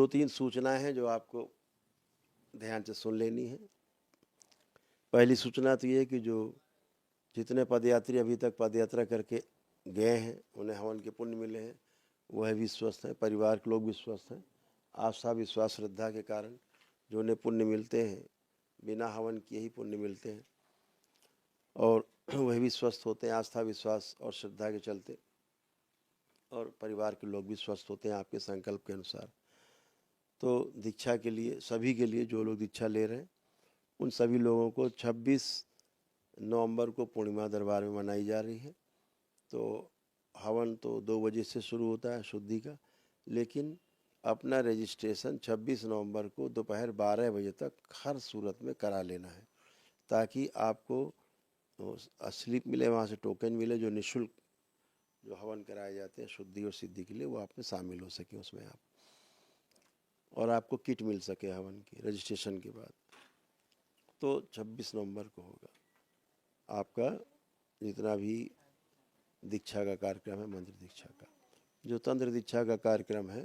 2-3 सूचनाएं हैं जो आपको ध्यान से सुन लेनी है। पहली सूचना तो ये कि जो जितने पदयात्री अभी तक पदयात्रा करके गए हैं उन्हें हवन के पुण्य मिले हैं, वह भी स्वस्थ हैं, परिवार के लोग भी स्वस्थ हैं। आस्था विश्वास श्रद्धा के कारण जो उन्हें पुण्य मिलते हैं, बिना हवन किए ही पुण्य मिलते हैं और वह भी स्वस्थ होते हैं आस्था विश्वास और श्रद्धा के चलते, और परिवार के लोग भी स्वस्थ होते हैं आपके संकल्प के अनुसार। तो दीक्षा के लिए सभी के लिए जो लोग दीक्षा ले रहे हैं उन सभी लोगों को 26 नवंबर को पूर्णिमा दरबार में मनाई जा रही है। तो हवन तो 2 बजे से शुरू होता है शुद्धि का, लेकिन अपना रजिस्ट्रेशन 26 नवंबर को दोपहर 12 बजे तक हर सूरत में करा लेना है, ताकि आपको स्लिप मिले, वहाँ से टोकन मिले जो निःशुल्क जो हवन कराए जाते हैं शुद्धि और सिद्धि के लिए, वो आप में शामिल हो सके उसमें आप, और आपको किट मिल सके हवन की रजिस्ट्रेशन के बाद। तो 26 नवंबर को होगा आपका जितना भी दीक्षा का कार्यक्रम है, मंत्र दीक्षा का। जो तंत्र दीक्षा का कार्यक्रम है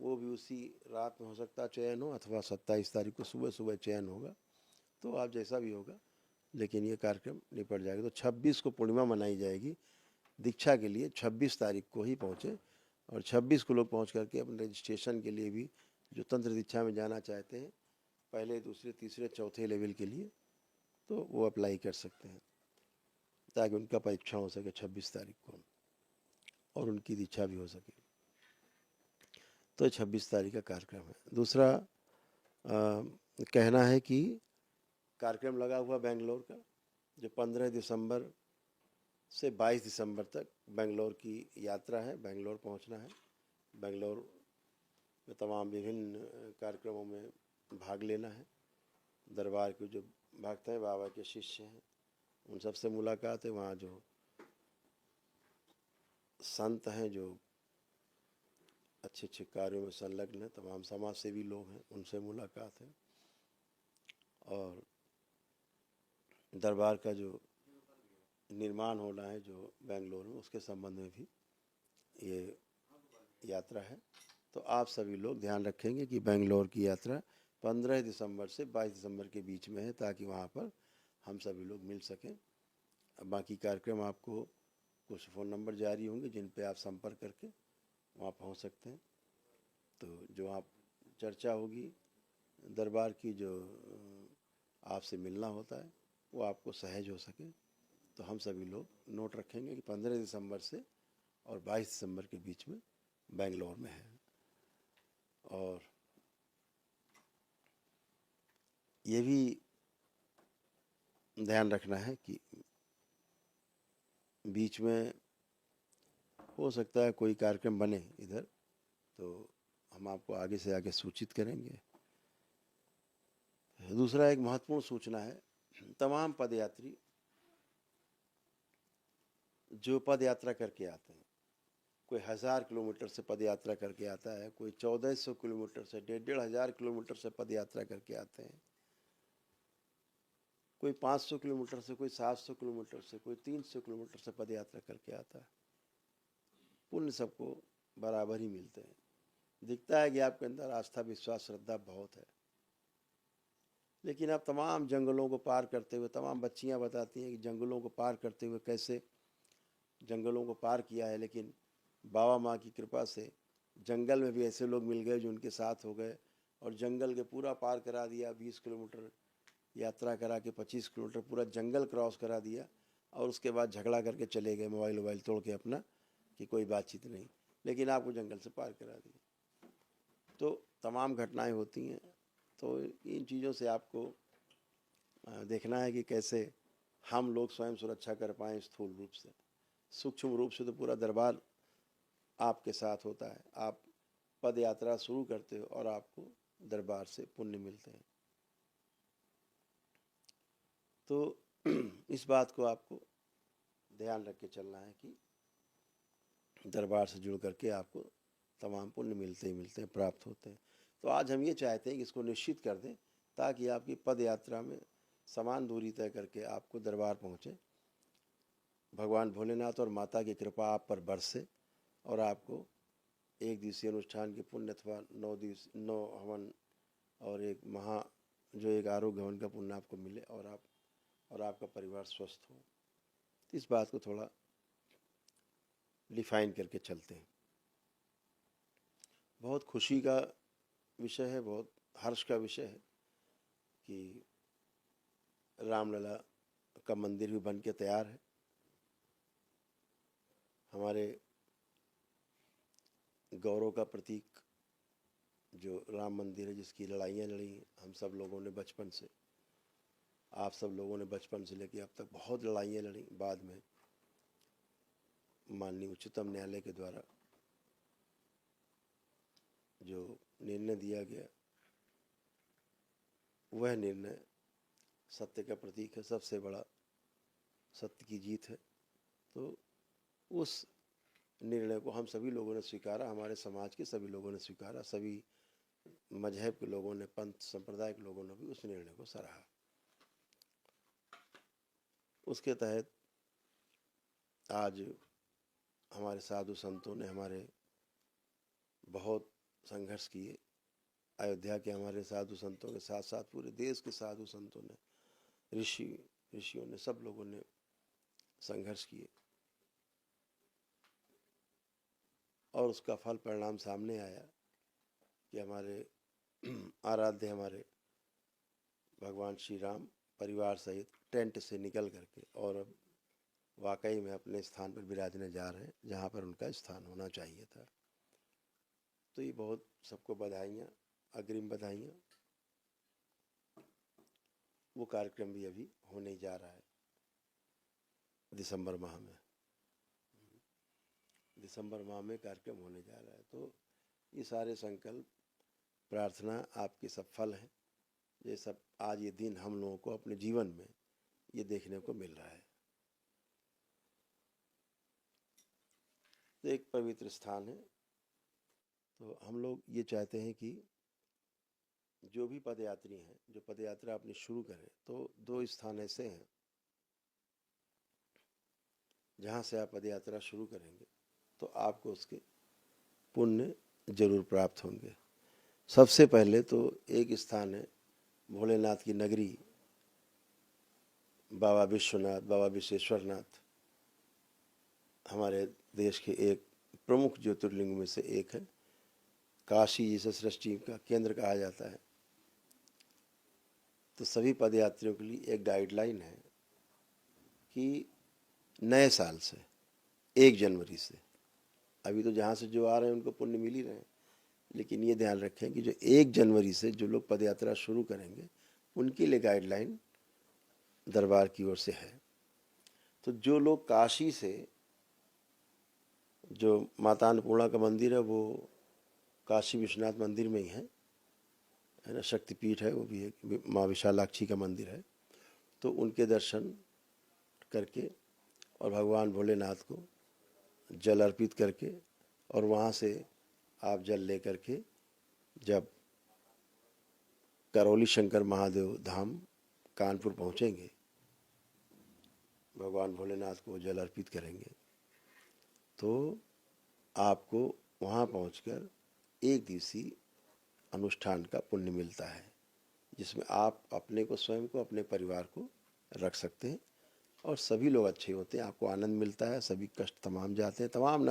वो भी उसी रात में हो सकता है चयन हो, अथवा 27 तारीख को सुबह सुबह चयन होगा, तो आप जैसा भी होगा, लेकिन ये कार्यक्रम निपट जाएगा। तो 26 को पूर्णिमा मनाई जाएगी। दीक्षा के लिए 26 तारीख को ही पहुँचे, और 26 को लोग पहुँच करके अपने रजिस्ट्रेशन के लिए भी जो तंत्र दीक्षा में जाना चाहते हैं पहले दूसरे तीसरे चौथे लेवल के लिए, तो वो अप्लाई कर सकते हैं ताकि उनका परीक्षा हो सके 26 तारीख को और उनकी दीक्षा भी हो सके। तो 26 तारीख का कार्यक्रम है। दूसरा कहना है कि कार्यक्रम लगा हुआ बेंगलोर का, जो 15 दिसंबर से 22 दिसंबर तक बेंगलोर की यात्रा है, बेंगलोर पहुंचना है। बेंगलोर में तमाम विभिन्न कार्यक्रमों में भाग लेना है। दरबार के जो भक्त हैं, बाबा के शिष्य हैं, उन सबसे मुलाकात है। वहाँ जो संत हैं जो अच्छे अच्छे कार्यों में संलग्न हैं, तमाम समाज सेवी लोग हैं, उनसे मुलाकात है। और दरबार का जो निर्माण होना है जो बेंगलोर में, उसके संबंध में भी ये यात्रा है। तो आप सभी लोग ध्यान रखेंगे कि बेंगलोर की यात्रा 15 दिसंबर से 22 दिसंबर के बीच में है, ताकि वहाँ पर हम सभी लोग मिल सकें। बाकी कार्यक्रम आपको कुछ फ़ोन नंबर जारी होंगे जिन पे आप संपर्क करके वहाँ पहुँच सकते हैं। तो जो आप चर्चा होगी दरबार की, जो आपसे मिलना होता है, वो आपको सहज हो सके। तो हम सभी लोग नोट रखेंगे कि 15 दिसंबर से और 22 दिसंबर के बीच में बेंगलोर में है। और ये भी ध्यान रखना है कि बीच में हो सकता है कोई कार्यक्रम बने इधर, तो हम आपको आगे से आगे सूचित करेंगे। दूसरा एक महत्वपूर्ण सूचना है, तमाम पदयात्री जो पद यात्रा करके आते हैं, कोई 1000 किलोमीटर से पद यात्रा करके आता है, कोई 1400 किलोमीटर से 1500 किलोमीटर से पद यात्रा करके आते हैं, कोई 500 किलोमीटर से, कोई 700 किलोमीटर से, कोई 300 किलोमीटर से पद यात्रा करके आता है। पुण्य सबको बराबर ही मिलते हैं। दिखता है कि आपके अंदर आस्था विश्वास श्रद्धा बहुत है, लेकिन आप तमाम जंगलों को पार करते हुए, तमाम बच्चियां बताती हैं कि जंगलों को पार करते हुए कैसे जंगलों को पार किया है, लेकिन बाबा माँ की कृपा से जंगल में भी ऐसे लोग मिल गए जो उनके साथ हो गए और जंगल के पूरा पार करा दिया। 20 किलोमीटर यात्रा करा के 25 किलोमीटर पूरा जंगल क्रॉस करा दिया, और उसके बाद झगड़ा करके चले गए, मोबाइल वोबाइल तोड़ के अपना, कि कोई बातचीत नहीं, लेकिन आपको जंगल से पार करा दिया। तो तमाम घटनाएं होती हैं। तो इन चीज़ों से आपको देखना है कि कैसे हम लोग स्वयं सुरक्षा कर पाएँ स्थूल रूप से। सूक्ष्म रूप से तो पूरा दरबार आपके साथ होता है। आप पद यात्रा शुरू करते हो और आपको दरबार से पुण्य मिलते हैं। तो इस बात को आपको ध्यान रख के चलना है कि दरबार से जुड़ करके आपको तमाम पुण्य मिलते ही मिलते हैं, प्राप्त होते हैं। तो आज हम ये चाहते हैं कि इसको निश्चित कर दें, ताकि आपकी पद यात्रा में समान दूरी तय करके आपको दरबार पहुँचे, भगवान भोलेनाथ और माता की कृपा आप पर बरसे और आपको एक दिवसीय अनुष्ठान के पुण्य अथवा 9 हवन और एक जो एक आरोग्य हवन का पुण्य आपको मिले और आपका परिवार स्वस्थ हो। इस बात को थोड़ा डिफाइन करके चलते हैं। बहुत खुशी का विषय है, बहुत हर्ष का विषय है कि रामलला का मंदिर भी बन के तैयार है। हमारे गौरव का प्रतीक जो राम मंदिर है, जिसकी लड़ाइयाँ लड़ी हम सब लोगों ने बचपन से, आप सब लोगों ने बचपन से लेकर अब तक बहुत लड़ाइयाँ लड़ी। बाद में माननीय उच्चतम न्यायालय के द्वारा जो निर्णय दिया गया, वह निर्णय सत्य का प्रतीक है, सबसे बड़ा सत्य की जीत है। तो उस निर्णय को हम सभी लोगों ने स्वीकारा, हमारे समाज के सभी लोगों ने स्वीकारा, सभी मजहब के लोगों ने, पंथ संप्रदाय के लोगों ने भी उस निर्णय को सराहा। उसके तहत आज हमारे साधु संतों ने हमारे बहुत संघर्ष किए। अयोध्या के हमारे साधु संतों के साथ साथ पूरे देश के साधु संतों ने, ऋषियों ने, सब लोगों ने संघर्ष किए और उसका फल परिणाम सामने आया कि हमारे आराध्य हमारे भगवान श्री राम परिवार सहित टेंट से निकल करके और अब वाकई में अपने स्थान पर विराजने जा रहे हैं जहाँ पर उनका स्थान होना चाहिए था। तो ये बहुत सबको बधाइयाँ, अग्रिम बधाइयाँ। वो कार्यक्रम भी अभी होने जा रहा है दिसंबर माह में कार्यक्रम होने जा रहा है। तो ये सारे संकल्प प्रार्थना आपके सफल हैं। ये सब आज ये दिन हम लोगों को अपने जीवन में ये देखने को मिल रहा है। तो एक पवित्र स्थान है। तो हम लोग ये चाहते हैं कि जो भी पदयात्री हैं, जो पदयात्रा अपनी शुरू करें, तो 2 स्थान ऐसे हैं जहाँ से आप पदयात्रा शुरू करेंगे तो आपको उसके पुण्य जरूर प्राप्त होंगे। सबसे पहले तो एक स्थान है भोलेनाथ की नगरी, बाबा विश्वनाथ, बाबा विश्वेश्वरनाथ, हमारे देश के एक प्रमुख ज्योतिर्लिंग में से एक है। काशी जिसे सृष्टि का केंद्र कहा जाता है। तो सभी पदयात्रियों के लिए एक गाइडलाइन है कि नए साल से 1 जनवरी से, अभी तो जहाँ से जो आ रहे हैं उनको पुण्य मिल ही रहे हैं, लेकिन ये ध्यान रखें कि जो 1 जनवरी से जो लोग पदयात्रा शुरू करेंगे उनके लिए गाइडलाइन दरबार की ओर से है। तो जो लोग काशी से, जो माता अन्नपूर्णा का मंदिर है वो काशी विश्वनाथ मंदिर में ही है ना, शक्तिपीठ है, वो भी एक माँ विशालाक्षी का मंदिर है। तो उनके दर्शन करके और भगवान भोलेनाथ को जल अर्पित करके और वहाँ से आप जल ले करके जब करौली शंकर महादेव धाम कानपुर पहुँचेंगे, भगवान भोलेनाथ को जल अर्पित करेंगे, तो आपको वहाँ पहुंचकर 1 दिवसीय अनुष्ठान का पुण्य मिलता है, जिसमें आप अपने को, स्वयं को, अपने परिवार को रख सकते हैं और सभी लोग अच्छे होते हैं, आपको आनंद मिलता है, सभी कष्ट तमाम जाते हैं, तमाम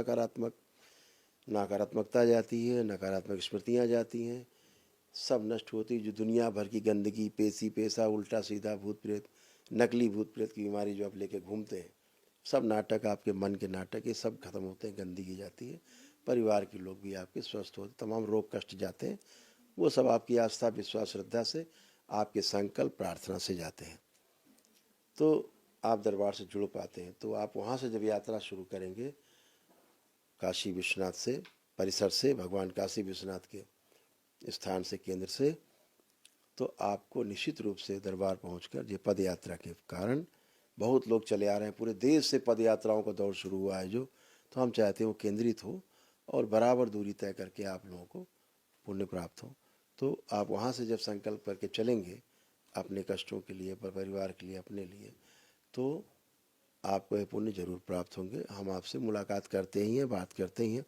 नकारात्मकता जाती है, नकारात्मक स्मृतियाँ जाती हैं, सब नष्ट होती है। जो दुनिया भर की गंदगी, पेशी पेशा, उल्टा सीधा, भूत प्रेत, नकली भूत प्रेत की बीमारी जो आप लेके घूमते हैं, सब नाटक, आपके मन के नाटक, ये सब खत्म होते हैं, गंदगी जाती है, परिवार के लोग भी आपके स्वस्थ होते, तमाम रोग कष्ट जाते हैं। वो सब आपकी आस्था, विश्वास, श्रद्धा से, आपके संकल्प, प्रार्थना से जाते हैं, तो आप दरबार से जुड़ पाते हैं। तो आप वहाँ से जब यात्रा शुरू करेंगे काशी विश्वनाथ से, परिसर से, भगवान काशी विश्वनाथ के स्थान से, केंद्र से, तो आपको निश्चित रूप से दरबार पहुंचकर, ये पद यात्रा के कारण बहुत लोग चले आ रहे हैं, पूरे देश से पद यात्राओं का दौर शुरू हुआ है जो, तो हम चाहते हैं वो केंद्रित हो और बराबर दूरी तय करके आप लोगों को पुण्य प्राप्त हो। तो आप वहाँ से जब संकल्प करके चलेंगे अपने कष्टों के लिए, परिवार के लिए, अपने लिए, तो आपको ये पुण्य जरूर प्राप्त होंगे। हम आपसे मुलाकात करते ही हैं, बात करते ही हैं,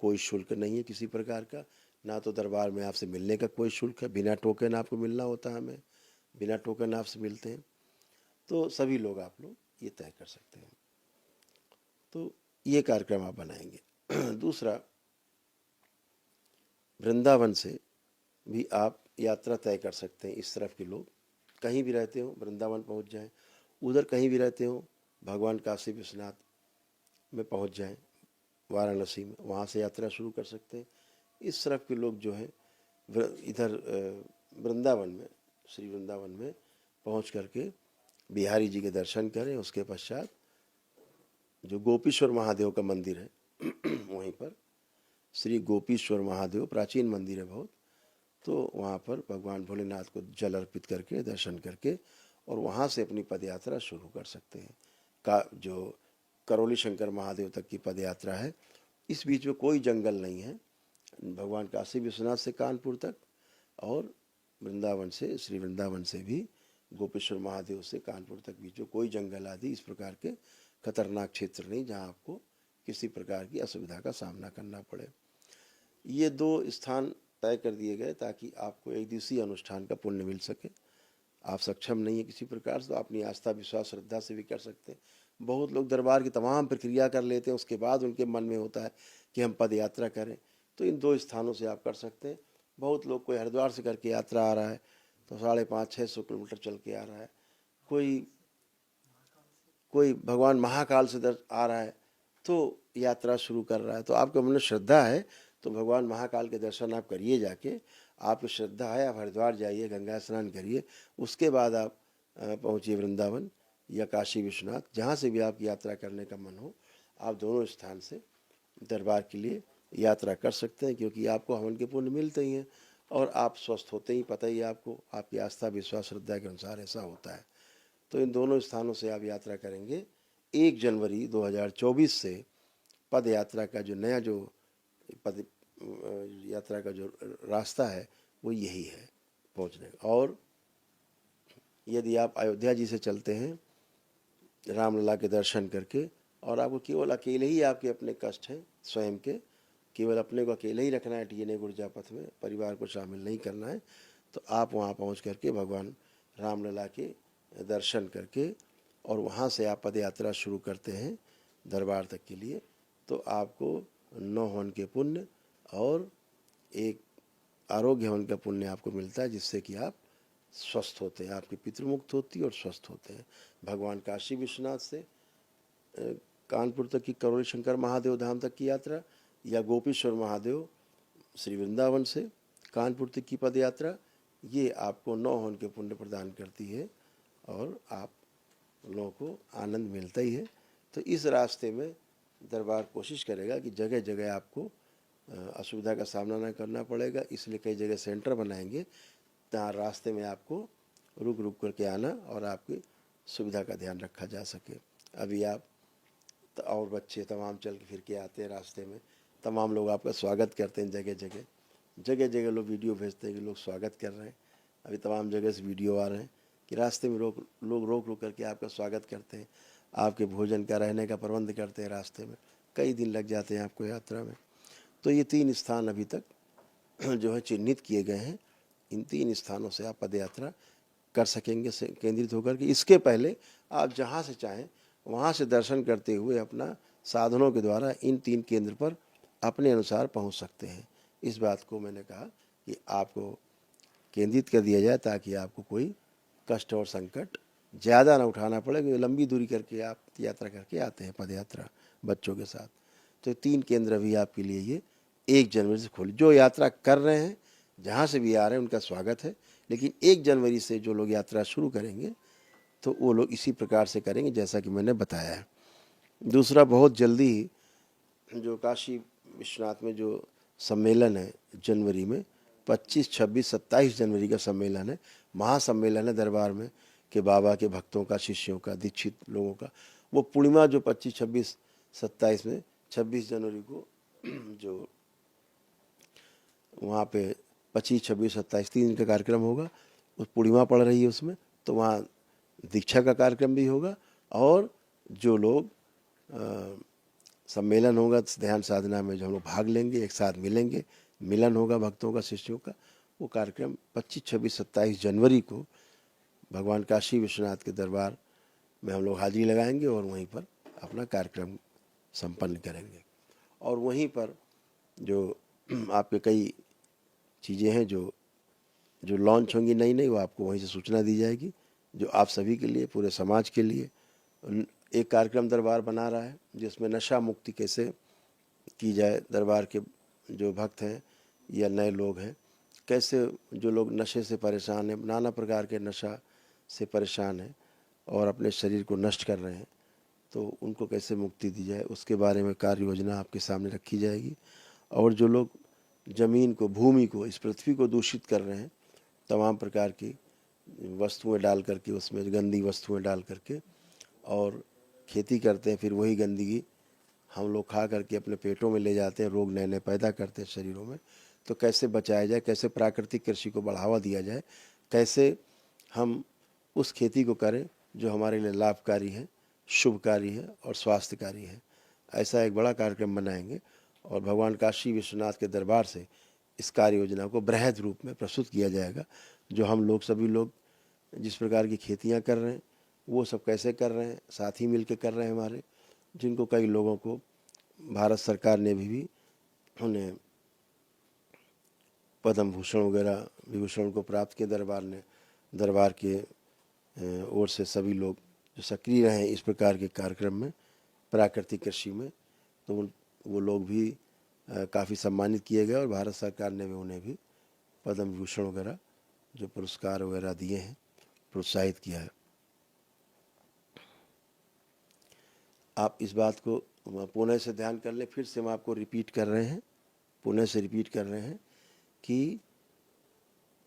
कोई शुल्क नहीं है किसी प्रकार का, ना तो दरबार में आपसे मिलने का कोई शुल्क है, बिना टोकन आपको मिलना होता है, हमें बिना टोकन आपसे मिलते हैं। तो सभी लोग आप लोग ये तय कर सकते हैं। तो ये कार्यक्रम आप बनाएंगे। दूसरा, वृंदावन से भी आप यात्रा तय कर सकते हैं। इस तरफ के लोग कहीं भी रहते हो वृंदावन पहुंच जाएं, उधर कहीं भी रहते हो भगवान काशी विश्वनाथ में पहुंच जाएं, वाराणसी में, वहाँ से यात्रा शुरू कर सकते हैं। इस तरफ के लोग जो है इधर वृंदावन में, श्री वृंदावन में पहुंच करके बिहारी जी के दर्शन करें। उसके पश्चात जो गोपीश्वर महादेव का मंदिर है वहीं पर, श्री गोपीश्वर महादेव प्राचीन मंदिर है बहुत, तो वहाँ पर भगवान भोलेनाथ को जल अर्पित करके दर्शन करके और वहाँ से अपनी पदयात्रा शुरू कर सकते हैं। जो करौली शंकर महादेव तक की पदयात्रा है, इस बीच में कोई जंगल नहीं है। भगवान काशी विश्वनाथ से कानपुर तक और वृंदावन से, श्री वृंदावन से भी गोपेश्वर महादेव से कानपुर तक बीच में कोई जंगल आदि इस प्रकार के खतरनाक क्षेत्र नहीं जहाँ आपको किसी प्रकार की असुविधा का सामना करना पड़े। ये 2 स्थान तय कर दिए गए ताकि आपको एक दिवसीय अनुष्ठान का पुण्य मिल सके। आप सक्षम नहीं है किसी प्रकार से तो अपनी आस्था विश्वास श्रद्धा से भी कर सकते हैं। बहुत लोग दरबार की तमाम प्रक्रिया कर लेते हैं, उसके बाद उनके मन में होता है कि हम पद यात्रा करें, तो इन 2 स्थानों से आप कर सकते हैं। बहुत लोग, कोई हरिद्वार से करके यात्रा आ रहा है तो 550-600 किलोमीटर चल के आ रहा है, कोई भगवान महाकाल से आ रहा है तो यात्रा शुरू कर रहा है। तो आपके मन में श्रद्धा है तो भगवान महाकाल के दर्शन आप करिए, जाके आपकी श्रद्धा है आप हरिद्वार जाइए, गंगा स्नान करिए, उसके बाद आप पहुँचिए वृंदावन या काशी विश्वनाथ, जहाँ से भी आपकी यात्रा करने का मन हो, आप दोनों स्थान से दरबार के लिए यात्रा कर सकते हैं, क्योंकि आपको हवन के पुण्य मिलते ही हैं और आप स्वस्थ होते ही, पता ही आपको, आपकी आस्था विश्वास श्रद्धा के अनुसार ऐसा होता है। तो इन दोनों स्थानों से आप यात्रा करेंगे। 1 जनवरी 2024 से पद यात्रा का जो नया जो पद यात्रा का जो रास्ता है वो यही है पहुंचने का। और यदि आप अयोध्या जी से चलते हैं रामलला के दर्शन करके, और आपको केवल अकेले ही आपके अपने कष्ट हैं स्वयं के, केवल अपने को अकेले ही रखना है टीने गुर्जा पथ में, परिवार को शामिल नहीं करना है, तो आप वहाँ पहुँच करके भगवान रामलला के दर्शन करके और वहाँ से आप पद यात्रा शुरू करते हैं दरबार तक के लिए, तो आपको 9 हवन के पुण्य और एक आरोग्य हवन का पुण्य आपको मिलता है, जिससे कि आप स्वस्थ होते हैं, आपकी पितृमुक्त होती है और स्वस्थ होते हैं। भगवान काशी विश्वनाथ से कानपुर तक की करौली शंकर महादेव धाम तक की यात्रा, या गोपीश्वर महादेव श्री वृंदावन से कानपुर तक की पद यात्रा, ये आपको 9 हवन के पुण्य प्रदान करती है और आप लोगों को आनंद मिलता ही है। तो इस रास्ते में दरबार कोशिश करेगा कि जगह जगह आपको असुविधा का सामना न करना पड़ेगा, इसलिए कई जगह सेंटर बनाएंगे जहाँ रास्ते में आपको रुक रुक करके आना और आपकी सुविधा का ध्यान रखा जा सके। अभी आप और बच्चे तमाम चल के फिर के आते हैं रास्ते में, तमाम लोग आपका स्वागत करते हैं, जगह जगह लोग वीडियो भेजते हैं कि लोग स्वागत कर रहे हैं। अभी तमाम जगह से वीडियो आ रहे हैं कि रास्ते में लोग रोक करके आपका स्वागत करते हैं, आपके भोजन का रहने का प्रबंध करते हैं। रास्ते में कई दिन लग जाते हैं आपको यात्रा में। तो ये 3 स्थान अभी तक जो है चिन्हित किए गए हैं, इन 3 स्थानों से आप पद यात्रा कर सकेंगे केंद्रित होकर के। इसके पहले आप जहाँ से चाहें वहाँ से दर्शन करते हुए अपना साधनों के द्वारा इन 3 केंद्र पर अपने अनुसार पहुँच सकते हैं। इस बात को मैंने कहा कि आपको केंद्रित कर दिया जाए ताकि आपको कोई कष्ट और संकट ज़्यादा ना उठाना पड़े, क्योंकि लंबी दूरी करके आप यात्रा करके आते हैं पद यात्रा बच्चों के साथ। तो 3 केंद्र भी आपके लिए ये 1 जनवरी से खोले। जो यात्रा कर रहे हैं जहाँ से भी आ रहे हैं उनका स्वागत है, लेकिन 1 जनवरी से जो लोग यात्रा शुरू करेंगे तो वो लोग इसी प्रकार से करेंगे जैसा कि मैंने बताया है। दूसरा, बहुत जल्दी जो काशी विश्वनाथ में जो सम्मेलन है जनवरी में 25, 26, 27 जनवरी का सम्मेलन है, महासम्मेलन है दरबार में कि बाबा के भक्तों का, शिष्यों का, दीक्षित लोगों का। वो पूर्णिमा जो 25, 26, 27 में 26 जनवरी को जो वहाँ पे 25, 26, 27 3 दिन का कार्यक्रम होगा, उस पूर्णिमा पड़ रही है उसमें, तो वहाँ दीक्षा का कार्यक्रम भी होगा। और जो लोग सम्मेलन होगा ध्यान साधना में, जो हम लोग भाग लेंगे, एक साथ मिलेंगे, मिलन होगा भक्तों का, शिष्यों का। वो कार्यक्रम 25, 26, 27 जनवरी को भगवान काशी विश्वनाथ के दरबार में हम लोग हाजिरी लगाएंगे और वहीं पर अपना कार्यक्रम संपन्न करेंगे। और वहीं पर जो आपके कई चीज़ें हैं जो लॉन्च होंगी नई नई, वो आपको वहीं से सूचना दी जाएगी, जो आप सभी के लिए, पूरे समाज के लिए एक कार्यक्रम दरबार बना रहा है, जिसमें नशा मुक्ति कैसे की जाए। दरबार के जो भक्त हैं या नए लोग हैं, कैसे जो लोग नशे से परेशान हैं, नाना प्रकार के नशा से परेशान हैं और अपने शरीर को नष्ट कर रहे हैं, तो उनको कैसे मुक्ति दी जाए, उसके बारे में कार्य योजना आपके सामने रखी जाएगी। और जो लोग ज़मीन को, भूमि को, इस पृथ्वी को दूषित कर रहे हैं, तमाम प्रकार की वस्तुएं डाल करके, उसमें गंदी वस्तुएं डाल करके और खेती करते हैं, फिर वही गंदगी हम लोग खा करके अपने पेटों में ले जाते हैं, रोग नए नए पैदा करते हैं शरीरों में। तो कैसे बचाया जाए, कैसे प्राकृतिक कृषि को बढ़ावा दिया जाए, कैसे हम उस खेती को करें जो हमारे लिए लाभकारी है, शुभकारी है और स्वास्थ्यकारी है। ऐसा एक बड़ा कार्यक्रम बनाएंगे और भगवान काशी विश्वनाथ के दरबार से इस कार्य योजना को बृहद रूप में प्रस्तुत किया जाएगा। जो हम लोग, सभी लोग जिस प्रकार की खेतियां कर रहे हैं, वो सब कैसे कर रहे हैं, साथी मिल के कर रहे हैं हमारे, जिनको कई लोगों को भारत सरकार ने भी उन्हें पद्म भूषण वगैरह विभूषण को प्राप्त किया। दरबार के ओर से सभी लोग जो सक्रिय रहे इस प्रकार के कार्यक्रम में, प्राकृतिक कृषि में, तो वो लोग भी काफ़ी सम्मानित किए गए और भारत सरकार ने भी उन्हें भी पद्म विभूषण वगैरह जो पुरस्कार वगैरह दिए हैं, प्रोत्साहित किया है। आप इस बात को पुनः से ध्यान कर लें, फिर से हम आपको रिपीट कर रहे हैं, पुनः से रिपीट कर रहे हैं कि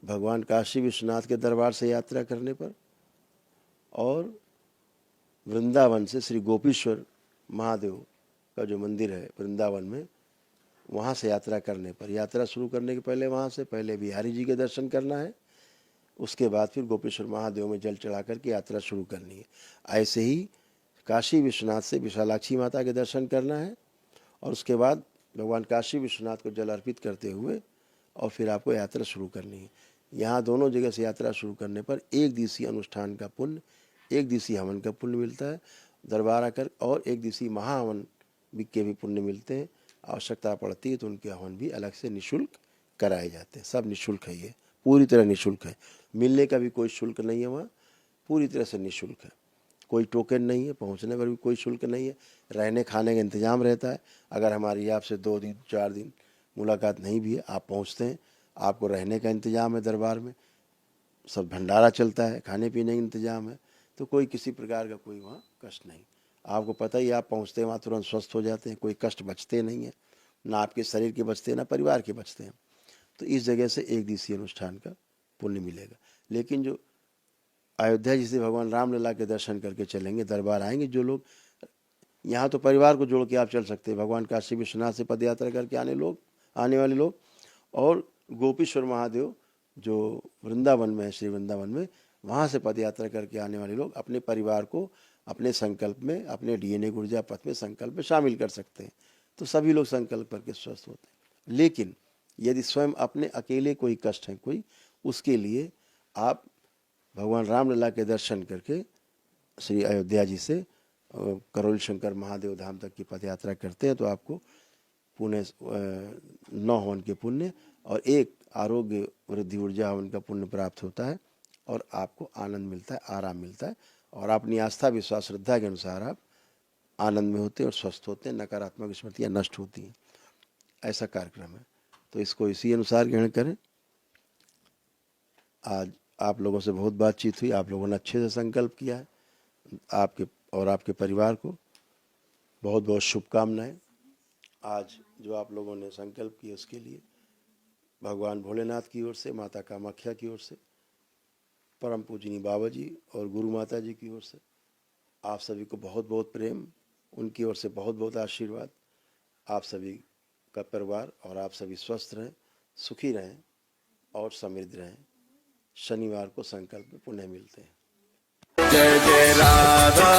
भगवान काशी विश्वनाथ के दरबार से यात्रा करने पर और वृंदावन से श्री गोपीश्वर महादेव का जो मंदिर है वृंदावन में, वहाँ से यात्रा करने पर, यात्रा शुरू करने के पहले वहाँ से पहले बिहारी जी के दर्शन करना है, उसके बाद फिर गोपेश्वर महादेव में जल चढ़ा करके यात्रा शुरू करनी है। ऐसे ही काशी विश्वनाथ से विशालाक्षी माता के दर्शन करना है और उसके बाद भगवान काशी विश्वनाथ को जल अर्पित करते हुए और फिर आपको यात्रा शुरू करनी है। यहाँ दोनों जगह से यात्रा शुरू करने पर एक दिवसीय अनुष्ठान का पुण्य, एक दिवसीय हवन का पुण्य मिलता है दरबार आकर, और एक दिवसीय महाहवन के भी पुण्य मिलते हैं। आवश्यकता पड़ती है तो उनके हवन भी अलग से निःशुल्क कराए जाते हैं। सब निःशुल्क है, ये पूरी तरह निःशुल्क है, मिलने का भी कोई शुल्क नहीं है, वहाँ पूरी तरह से निःशुल्क है, कोई टोकन नहीं है, पहुँचने पर भी कोई शुल्क नहीं है, रहने खाने का इंतजाम रहता है। अगर हमारी आपसे 2 दिन 4 दिन मुलाकात नहीं भी है, आप पहुँचते हैं, आपको रहने का इंतजाम है, दरबार में सब भंडारा चलता है, खाने पीने का इंतजाम है, तो कोई किसी प्रकार का कोई वहाँ कष्ट नहीं। आपको पता ही, आप पहुँचते हैं वहाँ तुरंत स्वस्थ हो जाते हैं, कोई कष्ट बचते नहीं है, ना आपके शरीर के बचते हैं ना परिवार के बचते हैं। तो इस जगह से एक दिवसीय अनुष्ठान का पुण्य मिलेगा। लेकिन जो अयोध्या जिसे भगवान रामलला के दर्शन करके चलेंगे, दरबार आएंगे जो लोग, यहाँ तो परिवार को जोड़ के आप चल सकते हैं, भगवान काशी विश्वनाथ से पद यात्रा करके आने वाले लोग, और गोपीश्वर महादेव जो वृंदावन में है, श्री वृंदावन में, वहाँ से पद यात्रा करके आने वाले लोग अपने परिवार को अपने संकल्प में, अपने DNA ऊर्जा पथ में संकल्प में शामिल कर सकते हैं। तो सभी लोग संकल्प करके स्वस्थ होते हैं। लेकिन यदि स्वयं अपने अकेले कोई कष्ट है कोई, उसके लिए आप भगवान रामलला के दर्शन करके श्री अयोध्या जी से करोल शंकर महादेव धाम तक की पद यात्रा करते हैं, तो आपको पुण्य 9 हवन के पुण्य और 1 आरोग्य वृद्धि ऊर्जा हवन का पुण्य प्राप्त होता है और आपको आनंद मिलता है, आराम मिलता है, और अपनी आस्था विश्वास श्रद्धा के अनुसार आप आनंद में होते हैं और स्वस्थ होते हैं, नकारात्मक स्मृतियाँ नष्ट होती हैं। ऐसा कार्यक्रम है, तो इसको इसी अनुसार ग्रहण करें। आज आप लोगों से बहुत बातचीत हुई, आप लोगों ने अच्छे से संकल्प किया है। आपके और आपके परिवार को बहुत बहुत शुभकामनाएं। आज जो आप लोगों ने संकल्प किए उसके लिए भगवान भोलेनाथ की ओर से, माता कामाख्या की ओर से, परम पूजनीय बाबा जी और गुरु माता जी की ओर से आप सभी को बहुत बहुत प्रेम, उनकी ओर से बहुत बहुत आशीर्वाद। आप सभी का परिवार और आप सभी स्वस्थ रहें, सुखी रहें और समृद्ध रहें। शनिवार को संकल्प में पुनः मिलते हैं। जय जय राधा